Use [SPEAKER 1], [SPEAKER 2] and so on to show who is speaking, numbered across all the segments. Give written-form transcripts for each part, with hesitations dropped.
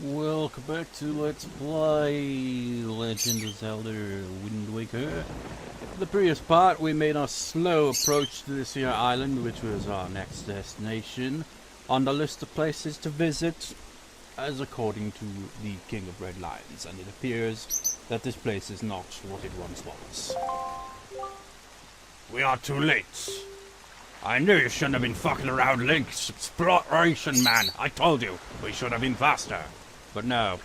[SPEAKER 1] Welcome back to Let's Play Legend of Zelda Wind Waker. In the previous part, we made a slow approach to this here island, which was our next destination on the list of places to visit, as according to the King of Red Lions, and it appears that this place is not what it once was. We are too late. I knew you shouldn't have been fucking around, Link. Exploration, man. I told you. We should have been faster. But no.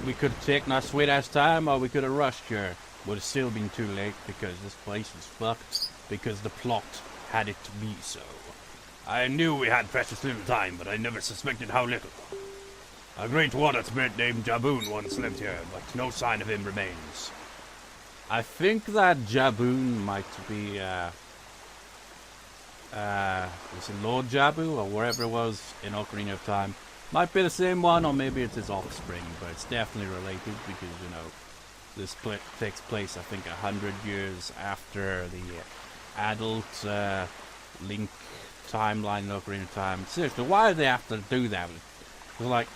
[SPEAKER 1] We could have taken our sweet-ass time, or we could have rushed here. Would have still been too late, because this place was fucked, because the plot had it to be so. I knew we had precious little time, but I never suspected how little. A great water spirit named Jabun once lived here, but no sign of him remains. I think that Jabun might be, was it Lord Jabu, or wherever it was in Ocarina of Time. Might be the same one, or maybe it's his offspring, but it's definitely related because, you know, this takes place, I think, 100 years after the adult Link timeline in Ocarina of Time. Seriously, why do they have to do that? They're like,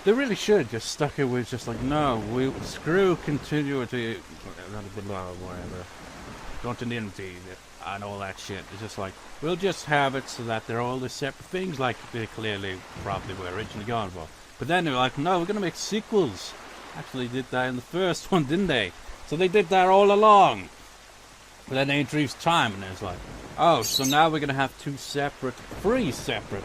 [SPEAKER 1] they really should have just stuck it with just like, no, we screw continuity, whatever, continuity, and all that shit. It's just like, we'll just have it so that they're all the separate things like they clearly probably were originally going for. But then they're like, no, we're going to make sequels. Actually did that in the first one, didn't they? So they did that all along. But then they introduced time, and it's like, oh, so now we're going to have three separate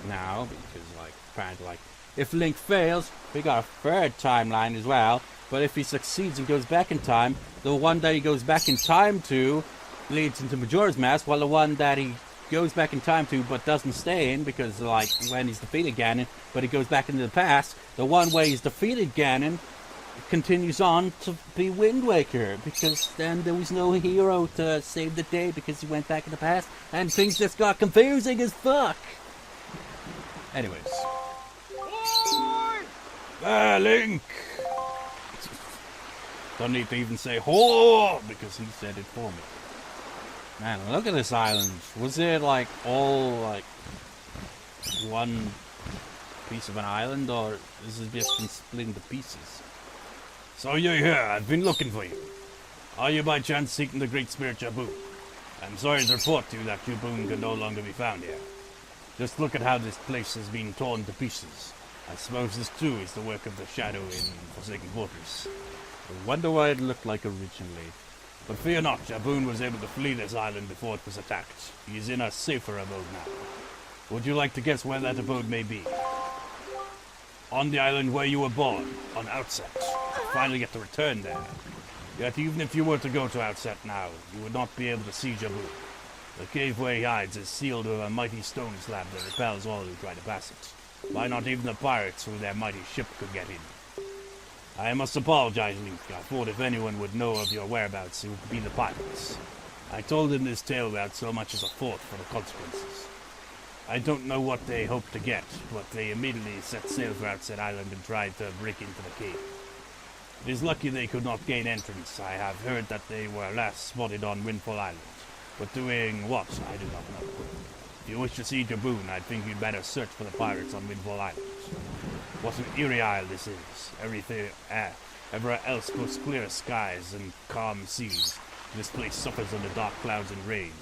[SPEAKER 1] now, because, like, apparently, like, if Link fails, we got a third timeline as well. But if he succeeds and goes back in time, the one that he goes back in time to leads into Majora's Mask, while the one that he goes back in time to but doesn't stay in because, like, when he's defeated Ganon, but he goes back into the past, the one where he's defeated Ganon continues on to be Wind Waker, because then there was no hero to save the day because he went back in the past, and things just got confusing as fuck. Anyways. Ah, Link! Don't need to even say "ho" because he said it for me. Man, look at this island. Was it like all like one piece of an island, or is it just been split into pieces? So you're here. I've been looking for you. Are you by chance seeking the Great Spirit Jabun? I'm sorry to report to you that Jabun can no longer be found here. Just look at how this place has been torn to pieces. I suppose this too is the work of the Shadow in Forsaken Fortress. I wonder what it looked like originally. But fear not, Jabun was able to flee this island before it was attacked. He is in a safer abode now. Would you like to guess where that abode may be? On the island where you were born, on Outset. You finally get to return there. Yet even if you were to go to Outset now, you would not be able to see Jabun. The cave where he hides is sealed with a mighty stone slab that repels all who try to pass it. Why not even the pirates with their mighty ship could get in? I must apologize, Link. I thought if anyone would know of your whereabouts, it would be the pirates. I told them this tale without so much as a thought for the consequences. I don't know what they hoped to get, but they immediately set sail for Outset Island and tried to break into the cave. It is lucky they could not gain entrance. I have heard that they were last spotted on Windfall Island. But doing what, I do not know. If you wish to see Jabun, I think you'd better search for the pirates on Windfall Island. What an eerie isle this is. Everything everywhere else boasts clear skies and calm seas. This place suffers under dark clouds and rain.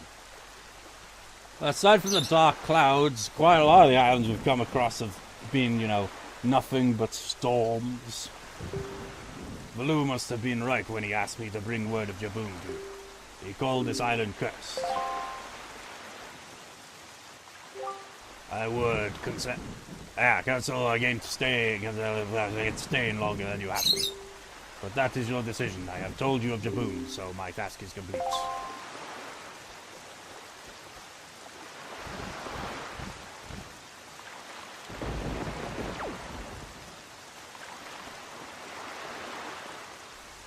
[SPEAKER 1] Aside from the dark clouds, quite a lot of the islands we've come across have been, you know, nothing but storms. Baloo must have been right when he asked me to bring word of Jabun to you. He called this island cursed. I would cancel against staying longer than you have to. But that is your decision. I have told you of Jabun, so my task is complete.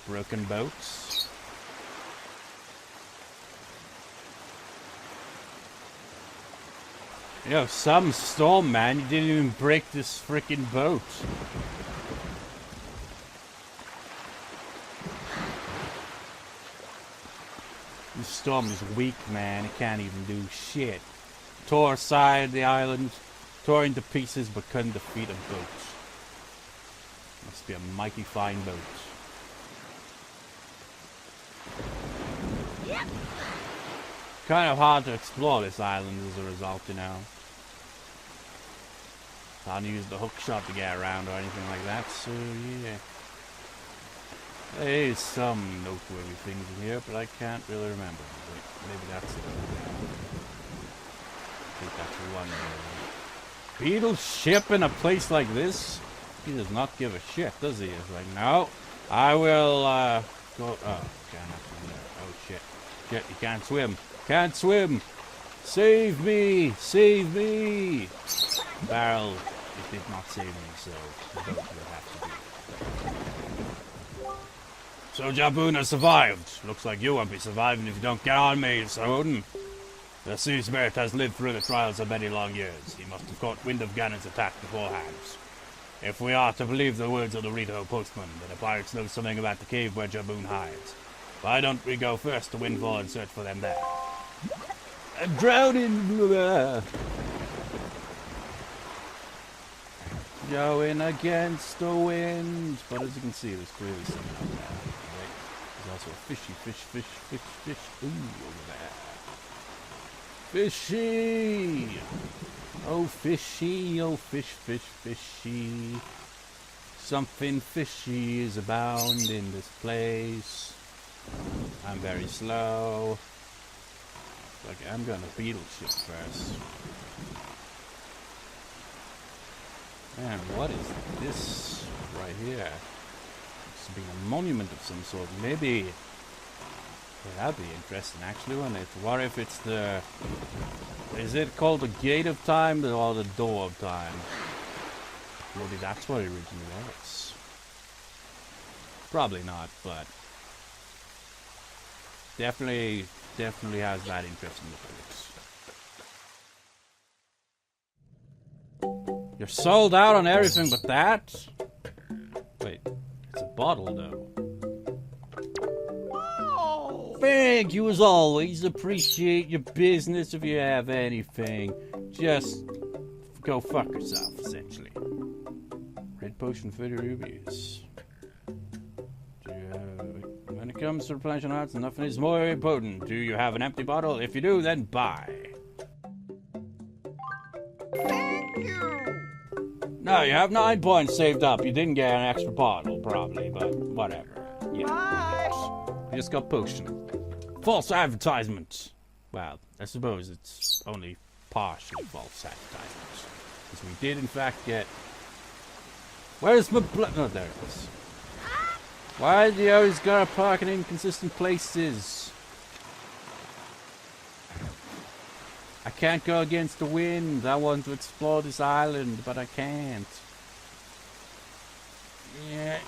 [SPEAKER 1] Broken boats. Yo, some storm, man. You didn't even break this freaking boat. This storm is weak, man. It can't even do shit. Tore aside the island, tore into pieces, but couldn't defeat a boat. Must be a mighty fine boat.
[SPEAKER 2] Yep.
[SPEAKER 1] Kind of hard to explore this island as a result, you know. Hard to use the hook shot to get around or anything like that, so yeah. There's some noteworthy things in here, but I can't really remember. Wait, maybe that's it. I think that's one. Beetle ship in a place like this? He does not give a shit, does he? He's like, no, I will go. Oh, can't have there. Oh shit. Shit, you can't swim. Can't swim. Save me! Save me! Barrel, it did not save me, so the boat will have to be. So Jabun has survived. Looks like you won't be surviving if you don't get on me, Soden. The sea spirit has lived through the trials of many long years. He must have caught wind of Ganon's attack beforehand. If we are to believe the words of the Rito postman, then the pirates know something about the cave where Jabun hides. Why don't we go first to Windfall and search for them there? I'm drowning! Going against the wind. But as you can see, there's clearly something out there. Right? There's also a fish. Ooh, over there. Fishy! Oh, fishy, oh, fishy. Something fishy is abound in this place. I'm very slow. Okay, I'm gonna beetle ship first. Man, what is this right here? It's being a monument of some sort. Maybe. Yeah, that'd be interesting actually, wouldn't it? What if it's the. Is it called the Gate of Time or the Door of Time? Maybe that's what it originally was. Probably not, but. Definitely has that interesting looks. You're sold out on everything but that? Wait, it's a bottle though. Oh, thank you as always. Appreciate your business. If you have anything, just go fuck yourself, essentially. Red potion, 30 rubies. When it comes to replenishing hearts, nothing is more important. Do you have an empty bottle? If you do, then buy.
[SPEAKER 2] Thank you.
[SPEAKER 1] No, you have 9 points saved up. You didn't get an extra bottle, probably, but whatever. Yeah.
[SPEAKER 2] Bye.
[SPEAKER 1] You just got potion. False advertisement. Well, I suppose it's only partially false advertisement. Because we did, in fact, get... Where's my blood? No, there it is. Why do you always gotta park in inconsistent places? I can't go against the wind. I want to explore this island, but I can't. Yeah.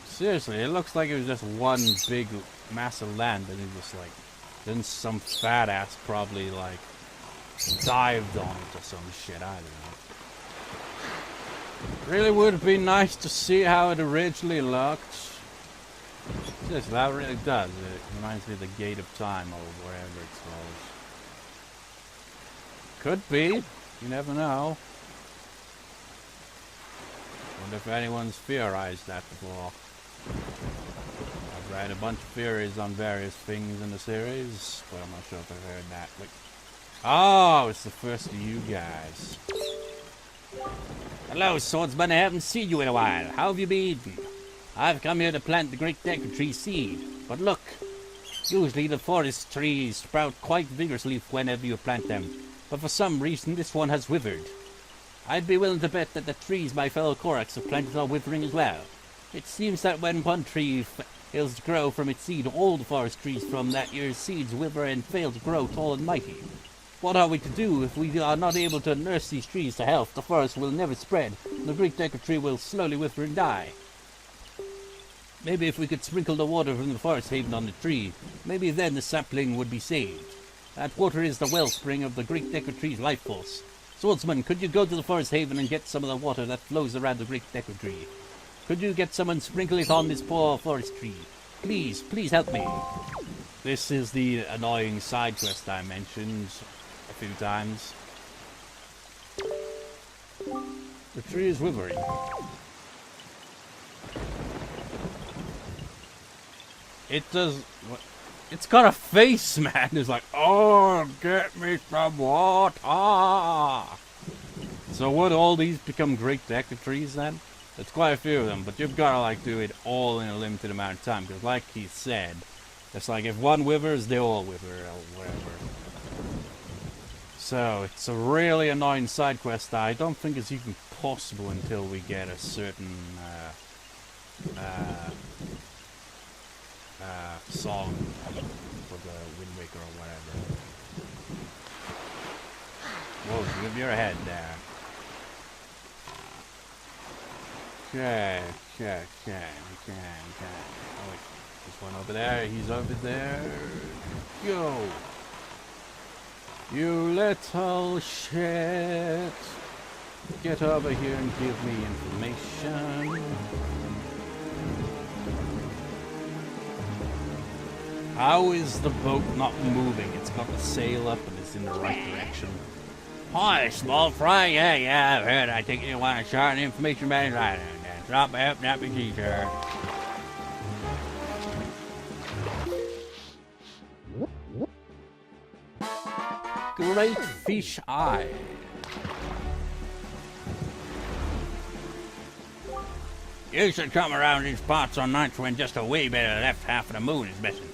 [SPEAKER 1] Seriously, it looks like it was just one big mass of land and it was like... Then some fat ass probably like dived on it or some shit, I don't know. Really would be nice to see how it originally looked. Yes, that really does. It reminds me of the Gate of Time or wherever it's called. Could be. You never know. Wonder if anyone's theorized that before. I've read a bunch of theories on various things in the series, but I'm not sure if I've heard that. Like, oh, it's the first of you guys. Hello, swordsman. I haven't seen you in a while. How have you been? I've come here to plant the Great Decker Tree seed. But look, usually the forest trees sprout quite vigorously whenever you plant them. But for some reason, this one has withered. I'd be willing to bet that the trees my fellow Koraks have planted are withering as well. It seems that when one tree fails to grow from its seed, all the forest trees from that year's seeds wither and fail to grow tall and mighty. What are we to do if we are not able to nurse these trees to health? The forest will never spread, and the Great Decker Tree will slowly wither and die. Maybe if we could sprinkle the water from the forest haven on the tree, maybe then the sapling would be saved. That water is the wellspring of the Great Decker Tree's life force. Swordsman, could you go to the forest haven and get some of the water that flows around the Great Decker Tree? Could you get someone sprinkle it on this poor forest tree? Please, please help me. This is the annoying side quest I mentioned a few times. The tree is withering. It does... It's got a face, man. It's like, oh, get me some water. So would all these become great deca trees then? There's quite a few of them, but you've got to like do it all in a limited amount of time. Because like he said, it's like if one withers, they all wither or whatever. So it's a really annoying side quest that I don't think is even possible until we get a certain song for the Wind Waker or whatever. Whoa, give your head there. Okay. Oh wait, there's one over there. He's over there. Go. You little shit. Get over here and give me information. How is the boat not moving? It's got the sail up and it's in the right direction. Hi, small fry. Yeah, I've heard. I think you want to share an information about it. Right, drop out, not be teacher. Great fish eye. You should come around these parts on nights when just a wee bit of the left half of the moon is missing.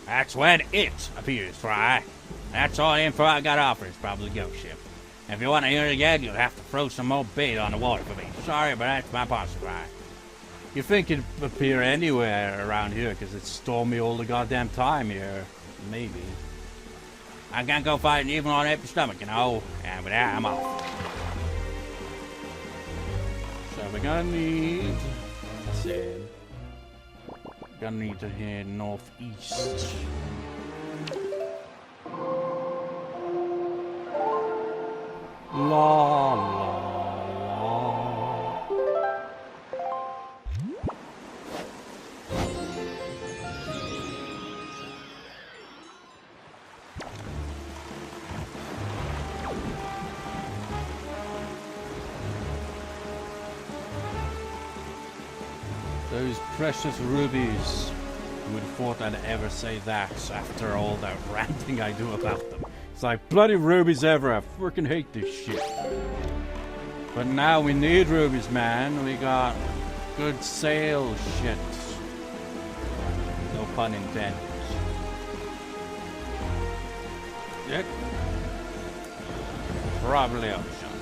[SPEAKER 1] That's when it appears, Fry. That's all the info I got to offer is probably ghost ship. If you want to hear it again, you'll have to throw some more bait on the water for me. Sorry, but that's my policy, Fry. You think it'd appear anywhere around here because it's stormy all the goddamn time here. Maybe. I can't go fighting even on an empty stomach, you know. And with that, I'm off. So we're gonna need... Gonna need to head northeast. La la la. Those precious rubies. Who would have thought I'd ever say that after all that ranting I do about them. It's like bloody rubies ever. I freaking hate this shit. But now we need rubies, man. We got good sale shit. No pun intended. Yep. Probably ocean.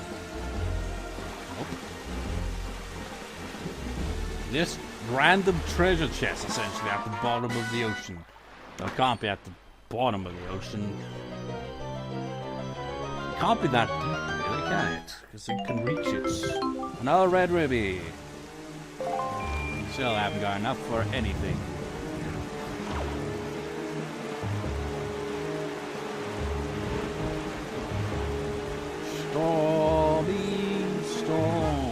[SPEAKER 1] Nope. This random treasure chest, essentially, at the bottom of the ocean. Well, it can't be at the bottom of the ocean. It can't be that deep, really, can it? Because you can reach it. Another red ruby. Still haven't got enough for anything. Stormy, stormy.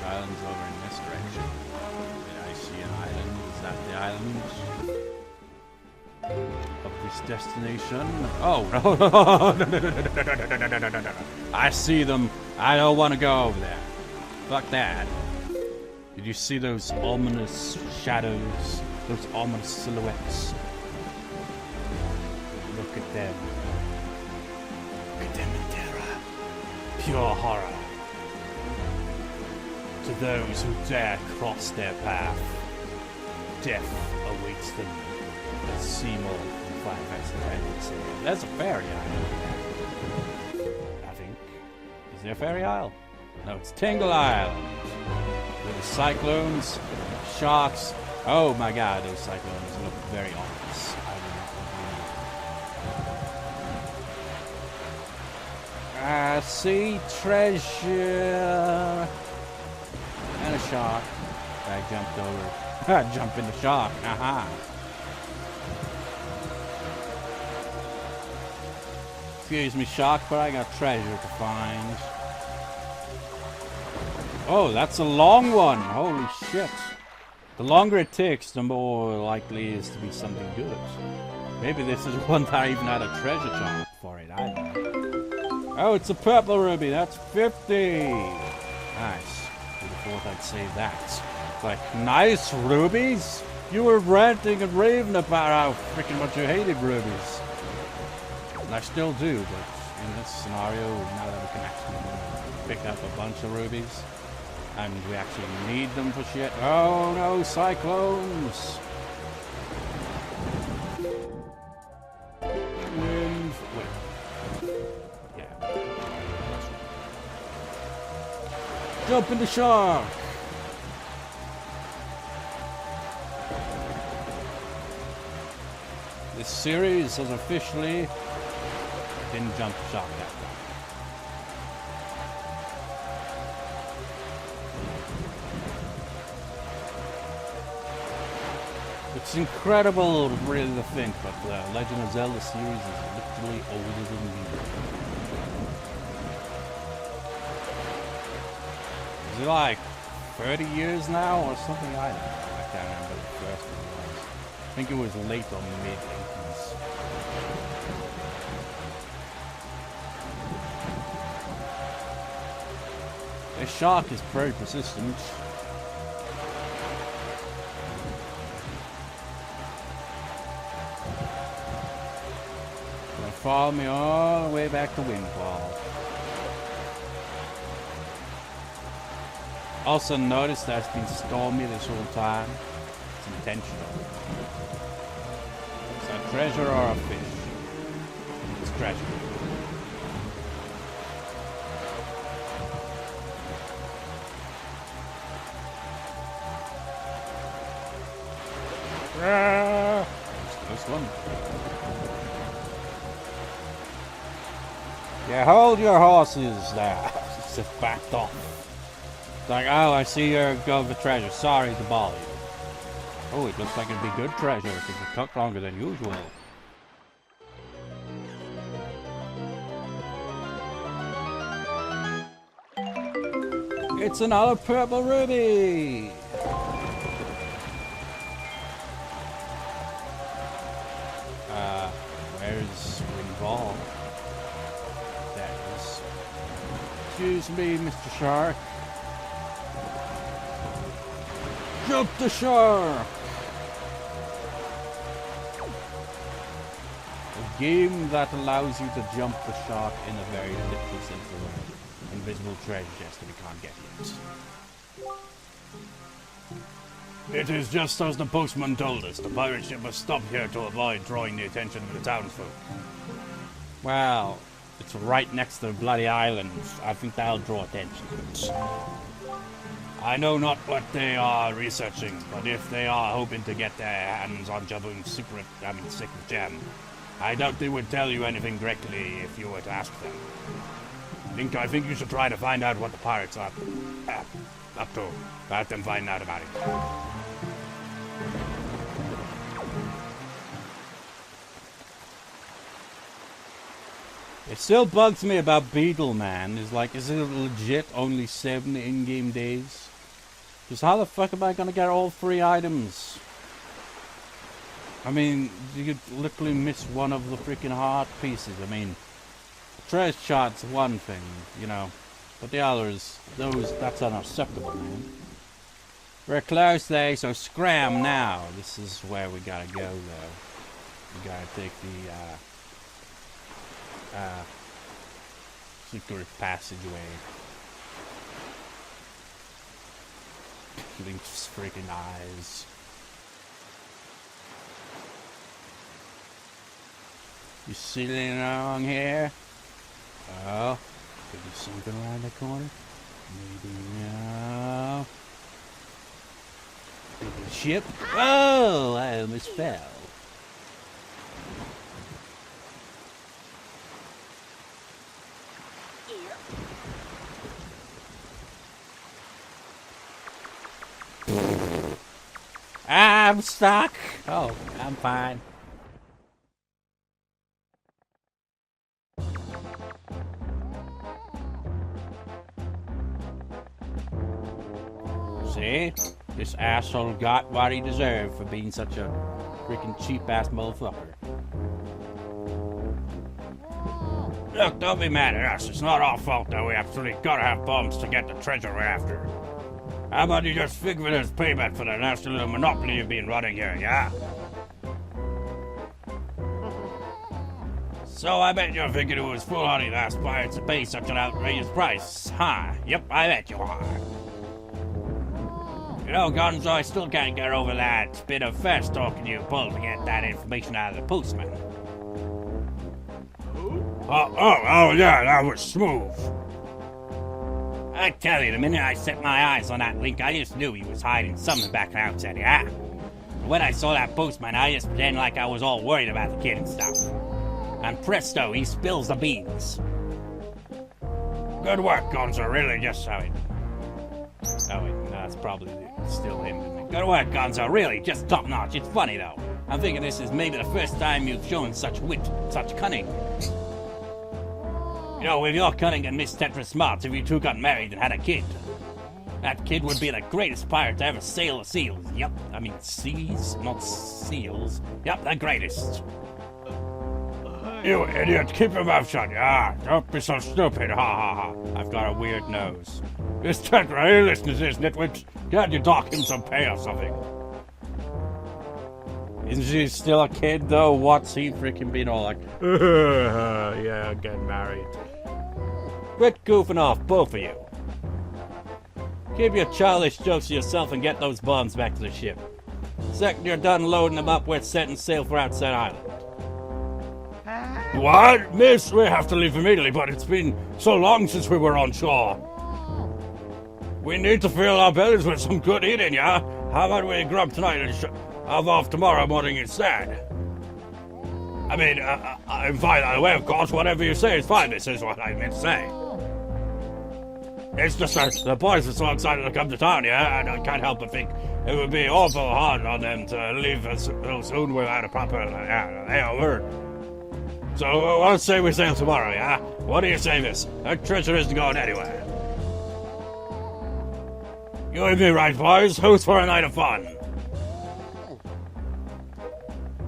[SPEAKER 1] Island's over in this direction. Did I see an island? Is that the island? Of this destination? Oh, no. I see them. I don't want to go over there. Fuck that. Did you see those ominous shadows? Those ominous silhouettes? Look at them. Look at them in terror. Pure horror. To those who dare cross their path, death awaits them. As Seymour from Final Fantasy X said. There's a fairy isle. I think. Is there a fairy isle? No, it's Tingle Island. With the cyclones, sharks. Oh my god, those cyclones look very ominous. I see treasure. And a shark. I jumped over. I jumped in the shark. Aha. Excuse me, shark, but I got treasure to find. Oh, that's a long one. Holy shit. The longer it takes, the more likely it is to be something good. Maybe this is one that I even had a treasure chart for it. I don't know. Oh, it's a purple ruby. That's 50. Nice. Would have thought I'd say that. Like, nice rubies? You were ranting and raving about how freaking much you hated rubies. And I still do, but in this scenario, now that we can actually pick up a bunch of rubies, and we actually need them for shit. Oh no, cyclones! Wait. Yeah. Jump in the shark! This series has officially didn't jump the shark that time. It's incredible, really, to think, but the Legend of Zelda series is literally older than me. Is it like 30 years now or something? I don't know. I can't remember the first one was. I think it was late or mid-80s. This shark is very persistent. Gonna follow me all the way back to Windfall. Also notice that it's been stormy this whole time. It's intentional. Is that treasure or a fish? It's treasure. This one. Yeah, hold your horses there. It's just backed off. It's like, oh, I see you're going for treasure. Sorry to bother you. Oh, it looks like it'd be good treasure because it took longer than usual. It's another purple ruby! Where's Windfall? There it is. Excuse me, Mr. Shark. Jump the shark! A game that allows you to jump the shark in a very literal sense of the word. Invisible treasure chest that we can't get yet. It is just as the postman told us. The pirate ship must stop here to avoid drawing the attention of the townsfolk. Well, it's right next to the bloody island. I think that'll draw attention. I know not what they are researching, but if they are hoping to get their hands on Jabun's secret gem, I doubt they would tell you anything directly if you were to ask them. I think you should try to find out what the pirates are up to. Let them find out about it. It still bugs me about Beetle, man. Is it legit only 7 in-game days? Because how the fuck am I gonna get all 3 items? I mean, you could literally miss one of the freaking heart pieces. I mean, treasure chart's one thing, you know, but the others, that's unacceptable, man. We're close there, so scram now. This is where we gotta go, though. We gotta take the secret passageway. Link's freaking eyes. You see anything wrong here? Oh, could be something around the corner. Maybe no. Maybe a ship. Oh, I almost fell. I'm stuck. Oh, I'm fine. See? This asshole got what he deserved for being such a freaking cheap-ass motherfucker. Look, don't be mad at us. It's not our fault that we absolutely gotta have bombs to get the treasure we're after. How about you just figure it as payback for that nasty little monopoly you've been running here, yeah? So I bet you're thinking it was foolhardy to ask pirates to pay such an outrageous price, huh? Yep, I bet you are. You know, Gonzo, I still can't get over that bit of fast talking you pulled to get that information out of the postman. Oh, yeah, that was smooth. I tell you, the minute I set my eyes on that link, I just knew he was hiding something back in Outset, yeah? When I saw that postman, I just pretended like I was all worried about the kid and stuff. And presto, he spills the beans. Good work, Gonzo, really, just so it... Oh, wait, no, that's probably still him, isn't it? Good work, Gonzo, really, just top-notch. It's funny, though. I'm thinking this is maybe the first time you've shown such wit, such cunning. You know, with your cunning and Miss Tetra smarts, if you two got married and had a kid, that kid would be the greatest pirate to ever sail the seas. Yep, I mean seas, not seals. Yep, the greatest. You idiot, keep your mouth shut. Ah, don't be so stupid, ha ha ha. I've got a weird nose. Miss Tetra, hey, listen to this, nitwit. Can't you dock him some pay or something? Isn't she still a kid, though? What's he freaking been all like, yeah, get married. Quit goofing off, both of you. Keep your childish jokes to yourself and get those bombs back to the ship. Second you're done loading them up, we're setting sail for Outset Island. What? Miss, we have to leave immediately, but it's been so long since we were on shore. We need to fill our bellies with some good eating, yeah? How about we grub tonight and have off tomorrow morning instead? I mean, I'm fine either way, of course. Whatever you say is fine, this is what I meant to say. It's just that the boys are so excited to come to town, yeah? And I can't help but think it would be awful hard on them to leave us so soon without a proper word. So let's say we sail tomorrow, yeah? What do you say, miss? That treasure isn't going anywhere. You with me, right, boys? Who's for a night of fun?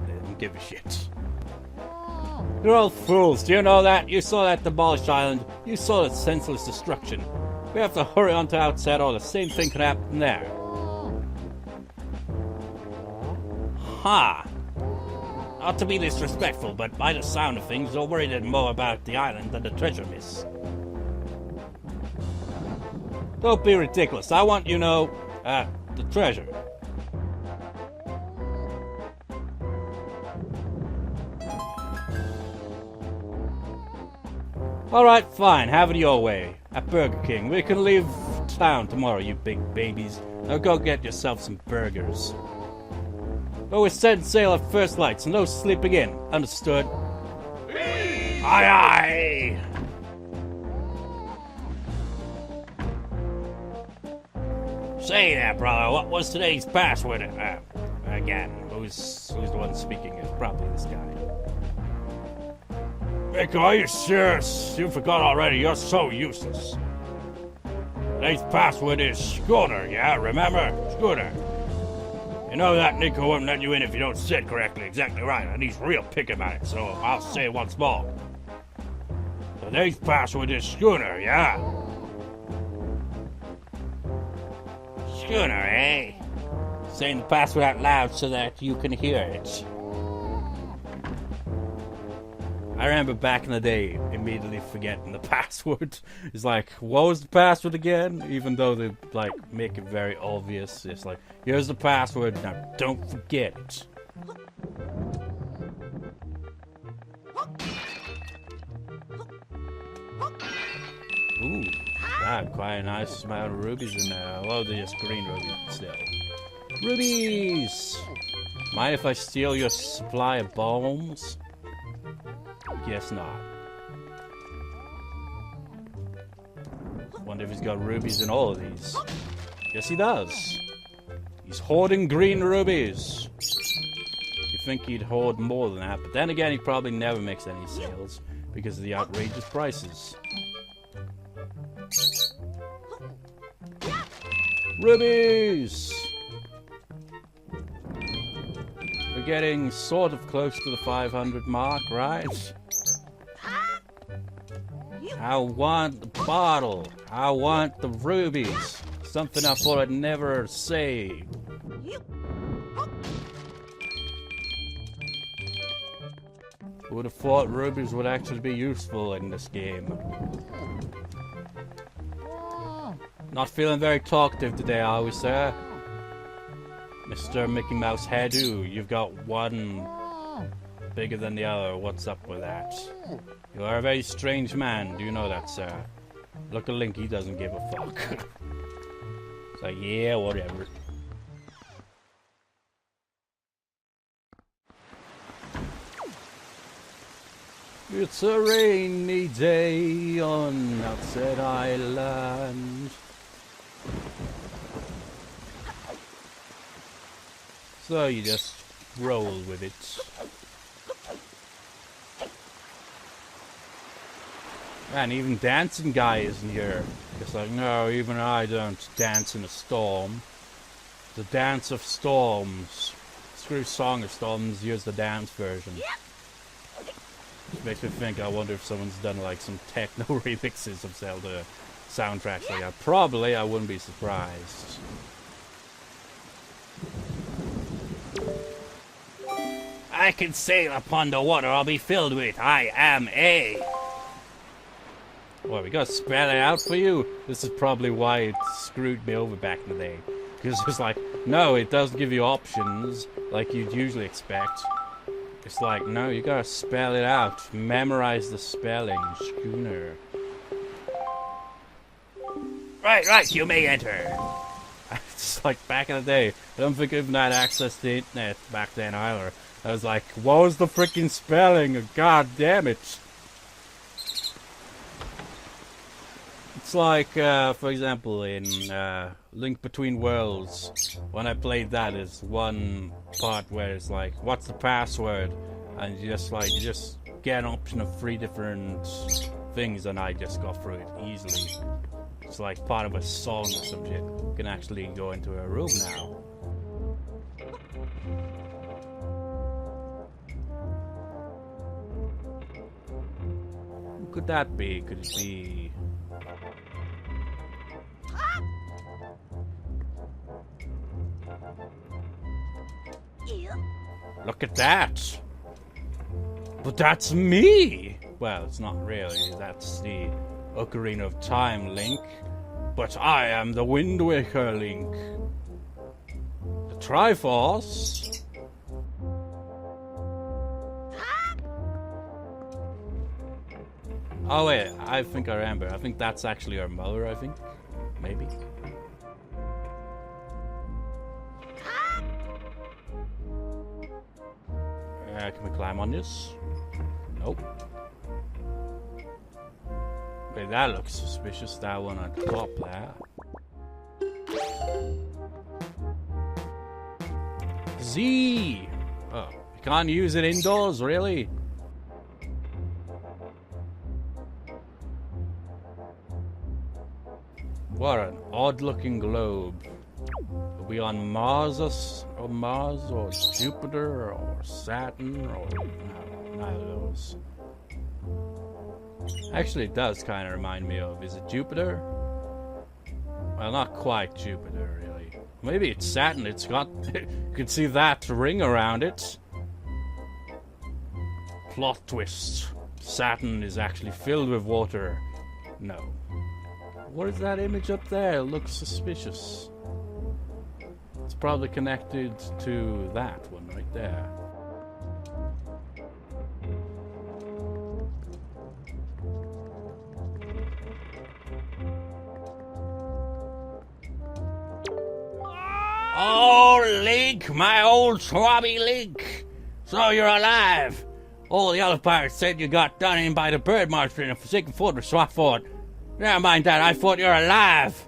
[SPEAKER 1] They don't give a shit. You're all fools, do you know that? You saw that demolished island. You saw its senseless destruction. We have to hurry on to Outset or the same thing could happen there. Ha! Not to be disrespectful, but by the sound of things, you're worried more about the island than the treasure, miss. Don't be ridiculous. I want you to know, the treasure. Alright, fine. Have it your way. At Burger King. We can leave town tomorrow, you big babies. Now go get yourself some burgers. But we're setting sail at first light, so no sleeping in. Understood? Aye, aye! Say there, brother, what was today's password? Again, who's the one speaking? It's probably this guy. Mick, are you serious? You forgot already, you're so useless. Today's password is Scooter, yeah? Remember? Scooter. You know that Nico won't let you in if you don't say it correctly, exactly right, and he's real picky about it, so I'll say it once more. Today's password is Schooner, yeah? Schooner, eh? Saying the password out loud so that you can hear it. I remember back in the day, immediately forgetting the password. It's like, what was the password again? Even though they, like, make it very obvious. It's like, here's the password, now don't forget it. Ooh, that quite a nice amount of rubies in there. Well, they're just green rubies still. Rubies! Mind if I steal your supply of bombs? Guess not. Wonder if he's got rubies in all of these. Yes, he does. He's hoarding green rubies. You'd think he'd hoard more than that, but then again, he probably never makes any sales because of the outrageous prices. Rubies! We're getting sort of close to the 500 mark, right? I want the bottle. I want the rubies. Something I thought I'd never say. Would have thought rubies would actually be useful in this game. Not feeling very talkative today, are we, sir? Mr. Mickey Mouse hairdo, you've got one bigger than the other. What's up with that? You are a very strange man. Do you know that, sir? Look at Link, he doesn't give a fuck. It's like, yeah, whatever. It's a rainy day on Outset Island. So you just roll with it. And even dancing guy isn't here. It's like, no, even I don't dance in a storm. The Dance of Storms. Screw Song of Storms, use the dance version. Which makes me think, I wonder if someone's done like some techno remixes of Zelda soundtracks like that. Probably, I wouldn't be surprised. I can sail upon the water I'll be filled with. I am a... Well, we gotta spell it out for you. This is probably why it screwed me over back in the day. Because it's like, no, it doesn't give you options like you'd usually expect. It's like, no, you gotta spell it out. Memorize the spelling. Schooner. Right, you may enter. It's like back in the day. I don't think I even had access to the internet back then either. I was like, what was the freaking spelling? God damn it. It's like, for example, in Link Between Worlds, when I played that, is one part where it's like, what's the password? And you just get an option of 3 different things, and I just got through it easily. It's like part of a song or some shit. You can actually go into a room now. Who could that be? Could it be... Look at that! But that's me! Well, it's not really. That's the Ocarina of Time Link. But I am the Wind Waker Link. The Triforce. Oh wait, I think I remember. I think that's actually our mother, I think. Maybe. Can we climb on this? Nope. Okay, that looks suspicious, that one on top there. Z! Oh, you can't use it indoors, really? What an odd-looking globe. Are we on Mars or Jupiter or Saturn or no, neither of those. Actually, it does kind of remind me of, is it Jupiter? Well, not quite Jupiter, really. Maybe it's Saturn. It's got, you can see that ring around it. Plot twist. Saturn is actually filled with water. No. What is that image up there? It looks suspicious. It's probably connected to that one right there. Oh, Link, my old swabby Link. So you're alive. All the other pirates said you got done in by the bird monster in a forsaken fortress, so I thought, never mind that, I thought you're alive.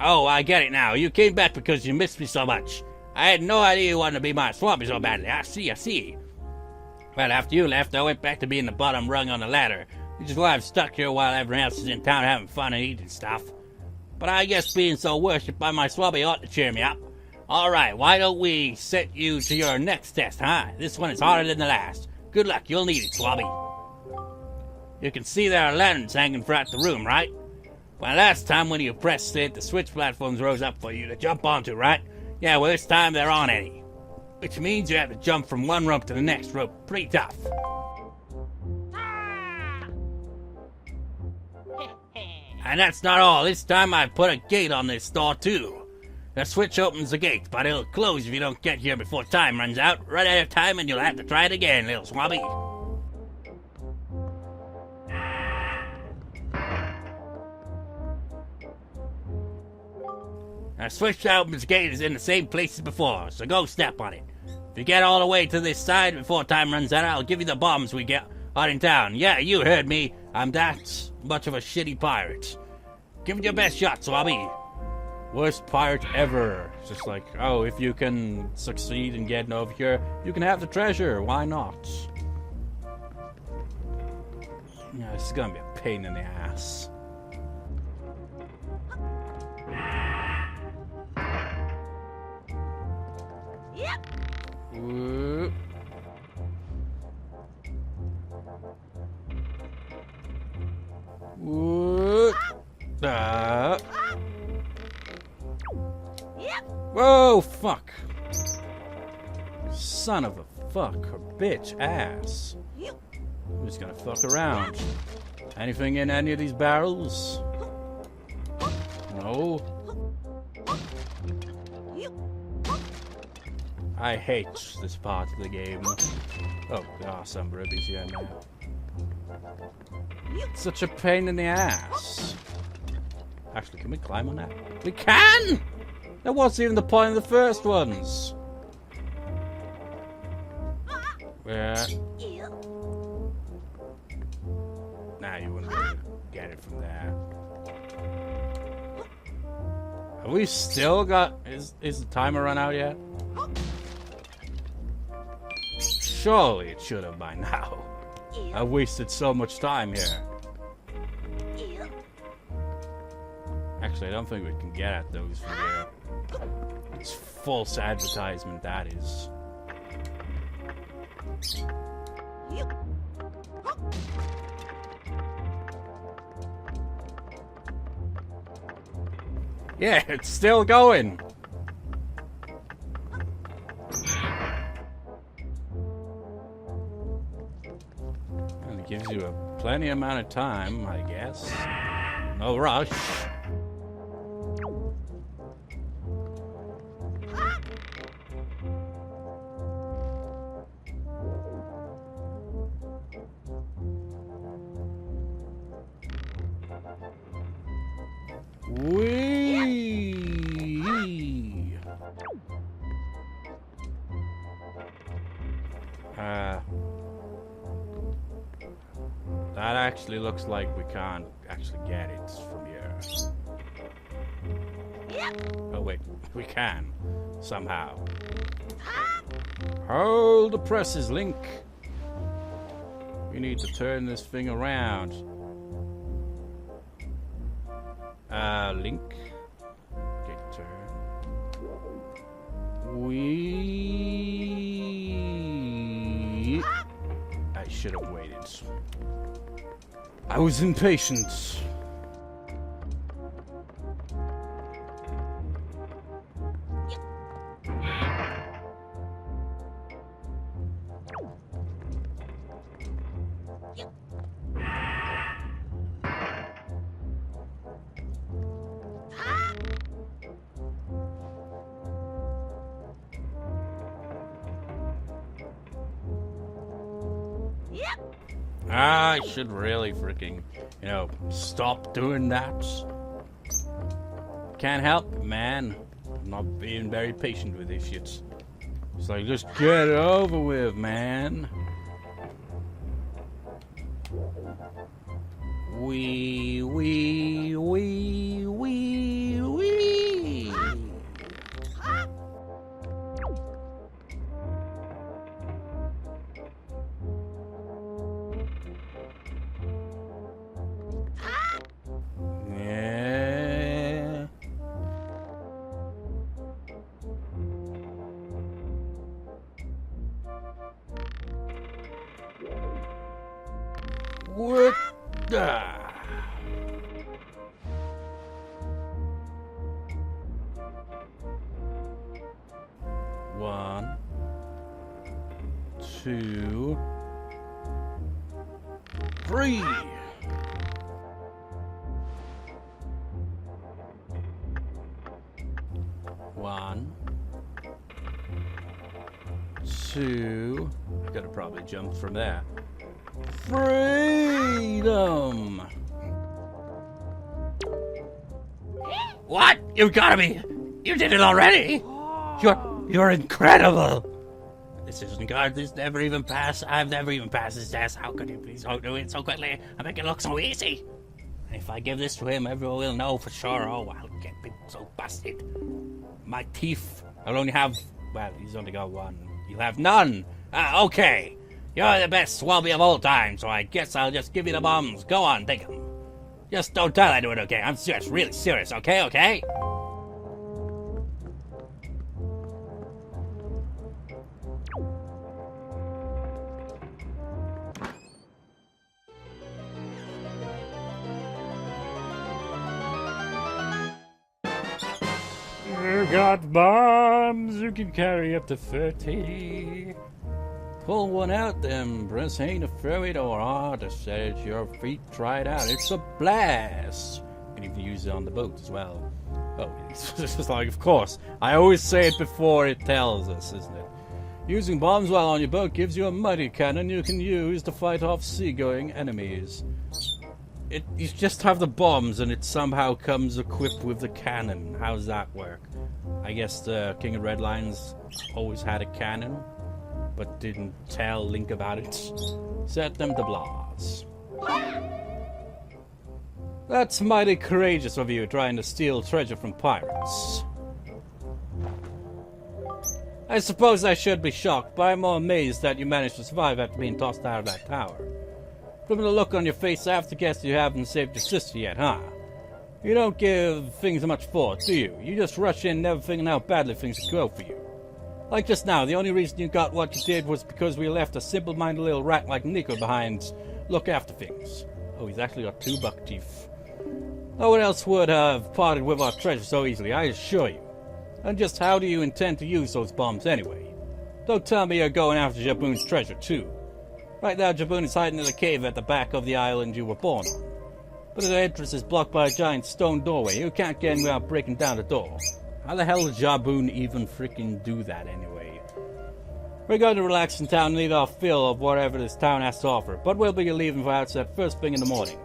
[SPEAKER 1] Oh, I get it now. You came back because you missed me so much. I had no idea you wanted to be my swampy so badly. I see. Well, after you left, I went back to being the bottom rung on the ladder, which is why I'm stuck here while everyone else is in town having fun and eating stuff. but I guess being so worshipped by my swabby ought to cheer me up. Alright, why don't we set you to your next test, huh? This one is harder than the last. Good luck, you'll need it, swabby. You can see there are lanterns hanging throughout the room, right? Well, last time when you pressed it, the switch platforms rose up for you to jump onto, right? Yeah, well, this time there aren't any. Which means you have to jump from one rope to the next rope. Pretty tough. And that's not all. This time I put a gate on this door, too. The switch opens the gate, but it'll close if you don't get here before time runs out. Run out of time and you'll have to try it again, little swabby. The switch that opens the gate is in the same place as before, so go step on it. If you get all the way to this side before time runs out, I'll give you the bombs we get out in town. Yeah, you heard me. I'm that much of a shitty pirate. Give it your best shot, swabby. Worst pirate ever. It's just like, oh, if you can succeed in getting over here, you can have the treasure. Why not? Yeah, this is gonna be a pain in the ass.
[SPEAKER 2] Yep.
[SPEAKER 1] Whoop. Whoop.
[SPEAKER 2] Yep.
[SPEAKER 1] Whoa, fuck. Son of a fuck, or bitch ass.
[SPEAKER 2] Yep.
[SPEAKER 1] I'm just gonna fuck around. Anything in any of these barrels? No. I hate this part of the game. Oh, there are some ribbies here now. Such a pain in the ass. Actually, can we climb on that? We can! That wasn't even the point of the first ones. Yeah. Nah, you wouldn't be able to get it from there. Have we still got... Is the timer run out yet? Surely it should have by now. I wasted so much time here. Actually, I don't think we can get at those from here. It's false advertisement, that is. Yeah, it's still going. And it gives you a plenty amount of time, I guess. No rush. Whee! That actually looks like we can't actually get it from here. Oh wait, we can. Somehow. Hold the presses, Link. We need to turn this thing around. Link. Okay, turn. I should have waited. I was impatient. I should really freaking, stop doing that. Can't help it, man. I'm not being very patient with this shit. It's like, just get it over with, man. Wee. What? Ah. One, two, three. One, two. Gotta probably jump from there. Freedom! What? You gotta be! You did it already! You're incredible! This isn't good. This never even passed. I've never even passed this test. How could you please do it so quickly and make it look so easy? And if I give this to him, everyone will know for sure. Oh, I'll get people so busted. My teeth. I'll only have... Well, he's only got one. You'll have none. Okay. You're the best swabby of all time, so I guess I'll just give you the bombs. Go on, take them. Just don't tell anyone, okay? I'm serious, really serious, okay? You got bombs. You can carry up to 30. Pull one out, then press A to throw it, or R to set it to your feet. Try it out. It's a blast. You can even use it on the boat as well. Oh, it's just like, of course. I always say it before it tells us, isn't it? Using bombs while on your boat gives you a mighty cannon you can use to fight off seagoing enemies. You just have the bombs and it somehow comes equipped with the cannon. How does that work? I guess the King of Red Lions always had a cannon, but didn't tell Link about it. Set them to blast. That's mighty courageous of you, trying to steal treasure from pirates. I suppose I should be shocked, but I'm more amazed that you managed to survive after being tossed out of that tower. From the look on your face, I have to guess you haven't saved your sister yet, huh? You don't give things much thought, do you? You just rush in, never thinking how badly things could go for you. Like just now, the only reason you got what you did was because we left a simple-minded little rat like Nico behind to look after things. Oh, he's actually got 2 buck teeth. No one else would have parted with our treasure so easily, I assure you. And just how do you intend to use those bombs anyway? Don't tell me you're going after Jabun's treasure too. Right now, Jabun is hiding in the cave at the back of the island you were born on. But the entrance is blocked by a giant stone doorway. You can't get in without breaking down the door. How the hell did Jabun even freaking do that anyway? We're going to relax in town and eat our fill of whatever this town has to offer, but we'll be leaving for Outset first thing in the morning.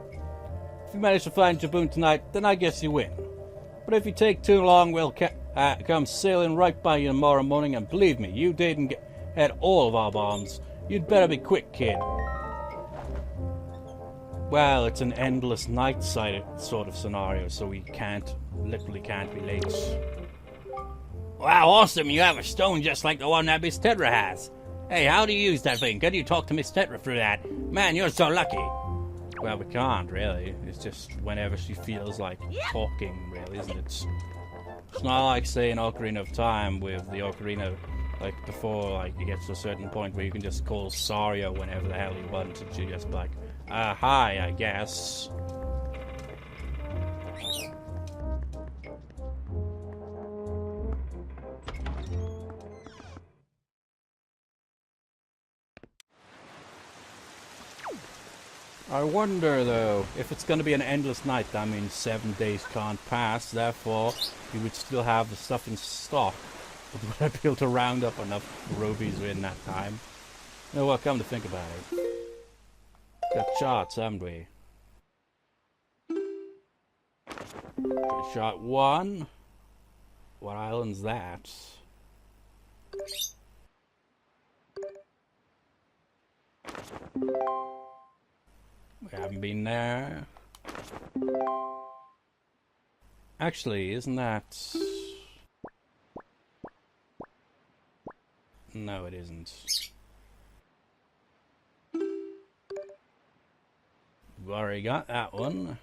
[SPEAKER 1] If you manage to find Jabun tonight, then I guess you win. But if you take too long, we'll come sailing right by you tomorrow morning, and believe me, you didn't get all of our bombs. You'd better be quick, kid. Well, it's an endless night sort of scenario, so we literally can't be late. Wow, awesome! You have a stone just like the one that Miss Tetra has. Hey, how do you use that thing? Can you talk to Miss Tetra through that? Man, you're so lucky. Well, we can't, really. It's just whenever she feels like talking, really, isn't it? It's not like, say, an Ocarina of Time with the Ocarina, like, before, like, you get to a certain point where you can just call Saria whenever the hell you want, and she just be like, hi, I guess. I wonder, though, if it's going to be an endless night. That means 7 days can't pass, therefore you would still have the stuff in stock. But would I be able to round up enough rubies in that time? No, well, come to think about it. Got charts, haven't we? Shot 1. What island's that? We haven't been there. Actually, isn't that... No, it isn't. We've already got that one.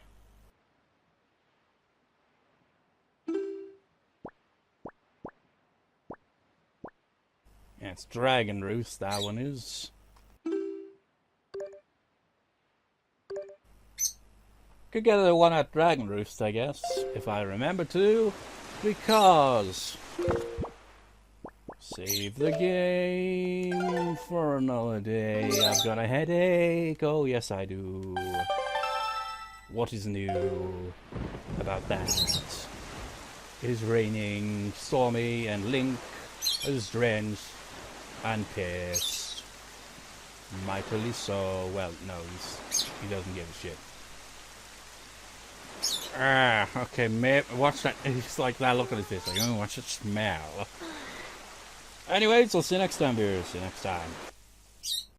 [SPEAKER 1] Yeah, it's Dragon Roost, that one is. Could get the one at Dragon Roost, I guess, if I remember to, because save the game for another day. I've got a headache. Oh yes, I do. What is new about that? It is raining, Stormy, and Link is drenched and pissed. Mightily so. Well, no, he doesn't give a shit. Ah, okay, watch that. It's like that look at his face, like, oh, watch it smell. Anyways, I'll see you next time, viewers. See you next time.